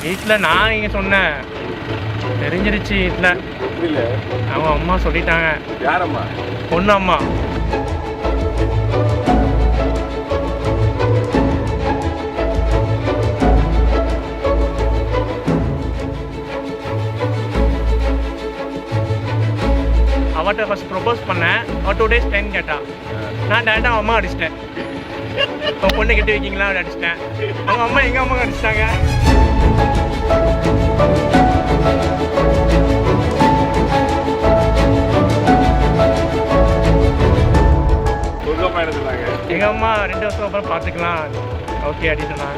வீட்டில் நான் இங்கே சொன்னேன், தெரிஞ்சிருச்சு வீட்டில். அவங்க அம்மா சொல்லிட்டாங்க. யாரம்மா? பொண்ணு அம்மா. அவட்ட ஃபஸ்ட் ப்ரொப்போஸ் பண்ணேன். அவள் 2 days டைம் கேட்டா. நான் டேரெக்டாக அம்மா அடிச்சிட்டேன். உங்கள் பொண்ணு கட்டி வைக்கிங்களா அப்படி அடிச்சிட்டேன். அவங்க அம்மா எங்கள் அம்மா அடிச்சிட்டாங்க. எங்கள் அம்மா 2 வருஷம் அப்புறம் பார்த்துக்கலாம் ஓகே அப்படின்னு சொன்னாங்க.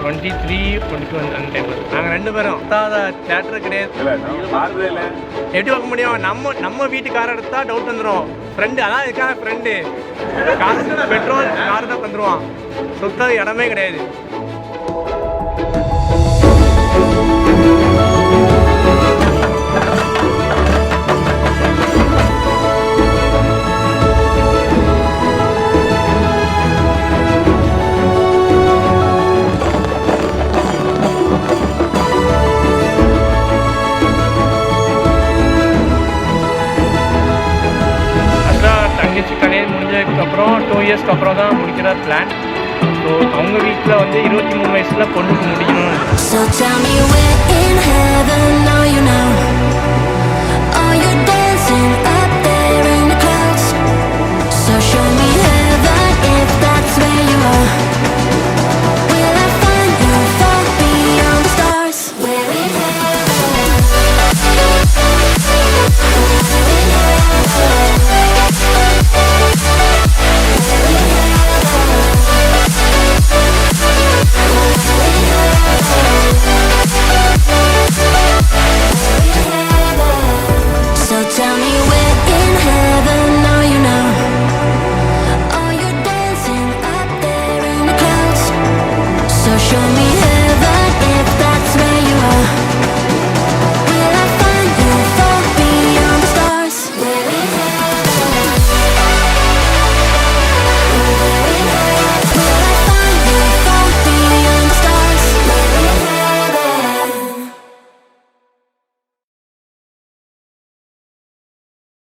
2023, 22 அந்த டைமில் நாங்கள் 2 பேரும் தேட்டர் கிடையாது. எப்படி பார்க்க முடியும்? நம்ம வீட்டுக்கார எடுத்தால் டவுட் வந்துடும். ஃப்ரெண்டு அதான் இருக்காங்க, ஃப்ரெண்டு காசு பெட்ரோல் கார் தான் வந்துடுவான். சுத்தம் இடமே கிடையாது. கல்யாணம் முடிஞ்சதுக்கப்புறம் 2 இயர்ஸ்க்கு அப்புறம் தான் முடிக்கிற பிளான். ஸோ அவங்க வீட்டில் வந்து 23 வயசில் பொண்ணுக்கு முடிக்கணும்.